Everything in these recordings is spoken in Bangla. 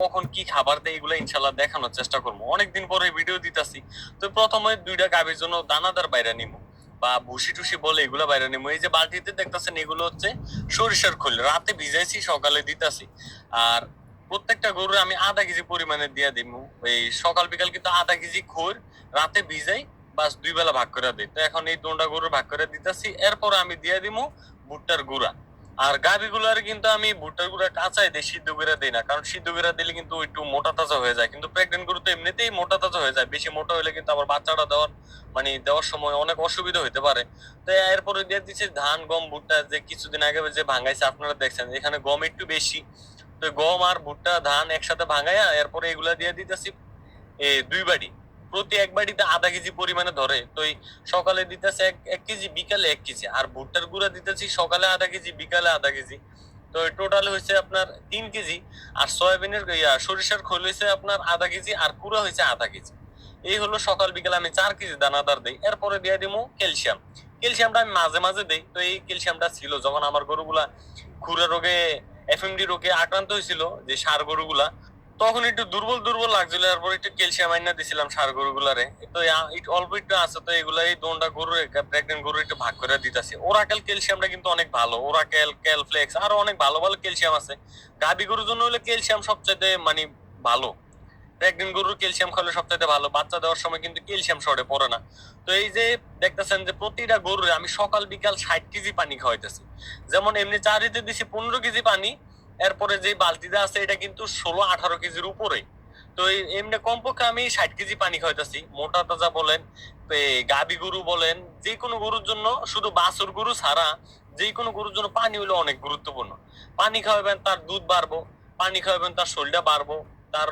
কখন কি খাবার দেয় এগুলো ইনশাল্লাহ দেখানোর চেষ্টা করবো। অনেকদিন পরে ভিডিও দিতেছি। তো প্রথমে দুইটা গাভীর জন্য দানাদার বাইরে নিবো বা ভুসি টুসি বলে এগুলো বাইরে নিবো। এই যে বালতিতে দেখতেছেন এগুলো হচ্ছে সরিষার খোল, রাতে ভিজাইছি সকালে দিতাছি। আর প্রত্যেকটা গরুর আমি আধা কেজি পরিমাণে দিয়ে দিব। এই সকাল বিকাল কিন্তু আধা কেজি খোল রাতে ভিজাই, বাস 2 বেলা ভাগ করে দিই। তো এখন এই দুটা গরুর ভাগ করে দিতেছি। এরপর আমি দিয়ে দিব ভুট্টার গুঁড়া। আর গাভী গুলার কিন্তু আমি ভুট্টার গুঁড়া কাঁচাই দিই, সিদ্ধ করে দিই না, কারণ সিদ্ধ করে দিলে কিন্তু একটু মোটা তাজা হয়ে যায়। কিন্তু প্রেগনেন্ট গরু তো এমনিতেই মোটা তাজা হয়ে যায়, বেশি মোটা হলে কিন্তু আবার বাচ্চাটা দেওয়ার সময় অনেক অসুবিধা হতে পারে। তো এরপরে দিয়ে দিচ্ছে ধান গম ভুট্টা, যে কিছুদিন আগে যে ভাঙাইছে আপনারা দেখছেন, এখানে গম একটু বেশি। তো গম আর ভুট্টা ধান একসাথে ভাঙাইয়া এরপরে এগুলা দিয়ে দিতেছি 2 বাড়ি। প্রতি এক বাড়িতে আধা কেজি পরিমাণে ধরে। তো এই সকালে দিতেছে এক কেজি, বিকালে 1 কেজি। আর ভুট্টার গুঁড়া দিতেছি সকালে আধা কেজি, বিকালে আধা কেজি। তো টোটাল হয়েছে আপনার 3 কেজি। আর সয়াবিনের সরিষার খোল হয়েছে আপনার আধা কেজি, আর কুড়া হয়েছে আধা কেজি। এই হলো সকাল বিকালে আমি 4 কেজি দানাদার দিই। এরপরে দিয়ে দিব ক্যালসিয়াম। ক্যালসিয়ামটা আমি মাঝে মাঝে দিই। তো এই ক্যালসিয়ামটা ছিল যখন আমার গরুগুলা খুরা রোগে, এফএমডি রোগে আক্রান্ত হয়েছিল, যে ষাঁড় গরুগুলা, তখন একটু দুর্বল দুর্বল লাগছিল। এরপর একটু ক্যালসিয়াম আইনা দিছিলাম ষাঁড় গরুগুলারে। তো একটু অল্প একটু আছে, তো এগুলা এই দোনটা গরু প্রেগনেন্ট গরু একটু ভাগ করে দিতেছি। ওরাকেল ক্যালসিয়ামটা কিন্তু অনেক ভালো, ওরাকেল ক্যালফ্লেক্স আরো অনেক ভালো ভালো ক্যালসিয়াম আছে। গাভী গরুর জন্য হলে ক্যালসিয়াম সবচাইতে মানে ভালো। প্রেগনেন্ট গরুর ক্যালসিয়াম খাওয়ালে সবচাইতে ভালো, বাচ্চা দেওয়ার সময় কিন্তু ক্যালসিয়াম শর্টে পড়ে না। তো এই যে দেখতেছেন যে প্রতিটা গরুরে আমি সকাল বিকাল 60 কেজি পানি খাওয়াইতেছি। যেমন এমনি চারিতে দিছি 15 কেজি পানি, এরপরে যে বালতিটা আছে এটা কিন্তু 16-18 কেজির উপরে। তো এমনি কমপক্ষে আমি 60 কেজি পানি খাওয়াইতেছি। মোটা তাজা বলেন, গাভী গরু বলেন, যে কোনো গরুর জন্য, শুধু বাছুর গরু ছাড়া যে কোনো গরুর জন্য পানি হলো অনেক গুরুত্বপূর্ণ। পানি খাওয়াবেন তার দুধ বাড়বো, পানি খাওয়াবেন তার শরীরটা বাড়বো, তার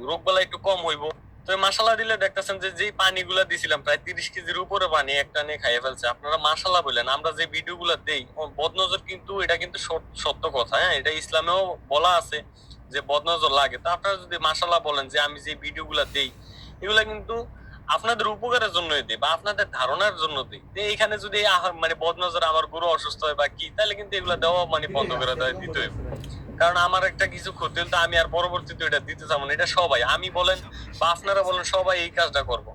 রোগ বালা একটু কম হইবো। তো মাসালা দিলে দেখতেছেন যে যেই পানিগুলা দিছিলাম প্রায় 30 কেজির উপরে পানি একটা নিয়ে খাইয়ে ফেলছে। আপনারা মাসালা বললেন, আমরা যে ভিডিও গুলা দেই বদনজর, কিন্তু এটা কিন্তু সত্য কথা। হ্যাঁ, এটা ইসলামেও বলা আছে যে বদনজর লাগে। তো আপনারা যদি মাসালা বলেন যে আমি যে ভিডিও গুলা দেই এগুলা কিন্তু আপনাদের উপকারের জন্যই দিই বা আপনাদের ধারণার জন্য দিই। তো এইখানে যদি মানে বদনজর আমার গরু অসুস্থ হয় বা কি, তাহলে কিন্তু এগুলা দেওয়া মানে বন্ধ করে দেওয়া দিতে হবে। কারণ আমার একটা কিছু ক্ষতি হলে তো আমি আর পরবর্তীতে এটা দিতে চাবো না। এটা সবাই, আমি বলেন বা আপনারা বলেন, সবাই এই কাজটা করবো।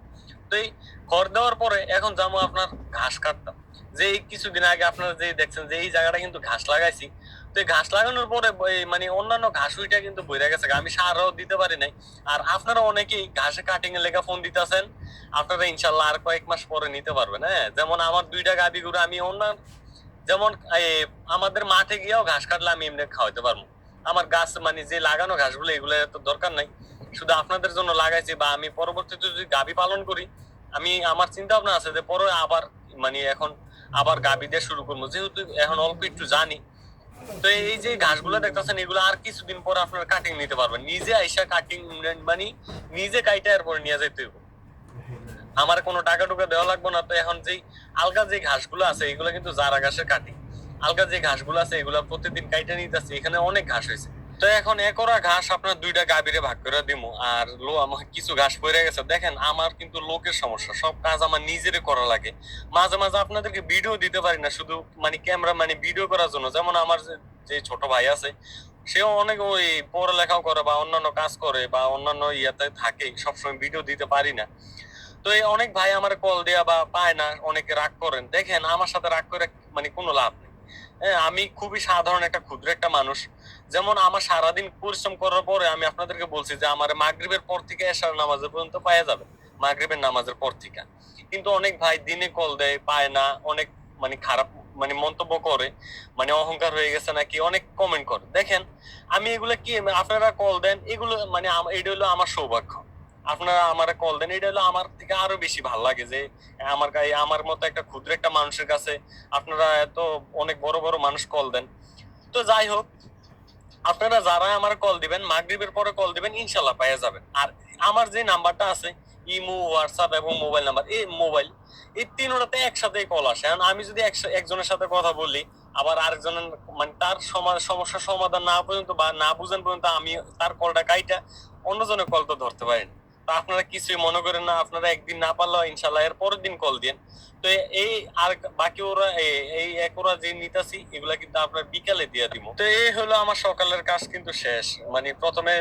তো এই খড় দেওয়ার পরে এখন যাবো আপনার ঘাস কাটতাম। যে এই কিছুদিন আগে আপনারা যে দেখছেন যে এই জায়গাটা কিন্তু ঘাস লাগাইছি। তো এই ঘাস লাগানোর পরে মানে অন্যান্য ঘাস উইটা কিন্তু বইরা গেছে, আমি সারও দিতে পারি নাই। আর আপনারা অনেকেই ঘাসে কাটিং এর লেখা ফোন দিতেছেন। আপনারা ইনশাল্লাহ আর কয়েক মাস পরে নিতে পারবেন। হ্যাঁ, যেমন আমার 2টা গাভী গরু আমি যেমন আমাদের মাঠে গিয়েও ঘাস কাটলে আমি এমনি খাওয়াইতে পারবো। আমার গাছ মানে যে লাগানো ঘাসগুলো এগুলো তো দরকার নাই, শুধু আপনাদের জন্য লাগাইছি। বা আমি পরবর্তীতে যদি গাভী পালন করি, আমি আমার চিন্তা ভাবনা আছে যে পরে আবার মানে এখন আবার গাভী দিয়ে শুরু করবো, যেহেতু এখন অল্প একটু জানি। তো এই যে ঘাসগুলো দেখতেছেন এগুলো আর কিছুদিন পর আপনার কাটিং নিতে পারবেন, নিজে আইসা কাটিং মানে নিজে কাইটা এরপর নিয়ে যাইতে হইব। আমার কোনো টাকা টুকা দেওয়া লাগবে না। তো এখন যেই আলগা যে ঘাসগুলো আছে এগুলো কিন্তু জারা ঘাসের কাটি। আলগা যে ঘাসগুলো আছে এগুলো প্রতিদিন কাইটা নিতেছে, এখানে অনেক ঘাস হয়েছে। তো এখন একরা ঘাস আপনার 2টা গাভীরে ভাগ করে দিমু। আর আমার কিছু ঘাস পড়ে গেছে। দেখেন আমার কিন্তু লোকের সমস্যা, সব কাজ আমার নিজেরে করা লাগে। মাঝে মাঝে আপনাদেরকে ভিডিও দিতে পারি না, শুধু মানে ক্যামেরা মানে ভিডিও করার জন্য। যেমন আমার যে ছোট ভাই আছে, সেও অনেক ওই পড়ালেখাও করে বা অন্যান্য কাজ করে বা অন্যান্য ইয়াতে থাকে, সবসময় ভিডিও দিতে পারি না। তো এই অনেক ভাই আমার কল দেয়া বা পায় না, অনেকে রাগ করেন। দেখেন আমার সাথে রাগ করে মানে কোনো লাভ নেই। হ্যাঁ, আমি খুবই সাধারণ একটা ক্ষুদ্র একটা মানুষ। যেমন আমার সারাদিন পরিশ্রম করার পরে আমি আপনাদেরকে বলছি যে আমার মাগরিবের পর থেকে এশার নামাজের পর্যন্ত পাওয়া যাবে, মাগরিবের নামাজের পর থেকে। কিন্তু অনেক ভাই দিনে কল দেয়, পায় না, অনেক মানে খারাপ মানে মন্তব্য করে, মানে অহংকার হয়ে গেছে নাকি, অনেক কমেন্ট করে। দেখেন আমি এগুলো কি, আপনারা কল দেন এগুলো মানে এটা হলো আমার সৌভাগ্য। আপনারা আমার কল দেন, এটা হলো আমার থেকে আরো বেশি ভালো লাগে যে আমার মতো একটা ক্ষুদ্র একটা মানুষের কাছে আপনারা এত অনেক বড় বড় মানুষ কল দেন। তো যাই হোক, আপনারা যারা আমার কল দিবেন মাগরিবের পরে কল দিবেন, ইনশাল্লাহ পাওয়া যাবেন। আর আমার যে নাম্বারটা আছে, ইমো, হোয়াটসঅ্যাপ এবং মোবাইল নাম্বার, এই মোবাইল, এই তিনটাতে একসাথে কল আসে। এখন আমি যদি একজনের সাথে কথা বলি, আবার আরেকজনের মানে তার সমস্যার সমাধান না পর্যন্ত বা না বুঝেন পর্যন্ত আমি তার কলটা কাইটা অন্যজনের কল তো ধরতে পারি না। তো আপনারা কিছুই মনে করেন না, আপনারা একদিন না পারলেও ইনশাল্লাহ এর পরের দিন কল দিন। তো এই আর বাকি ওরা এই এক ওরা যে নিতাছি এগুলা কিন্তু আপনার বিকালে দিয়ে দিব। তো এই হলো আমার সকালের কাজ কিন্তু শেষ। মানে প্রথমে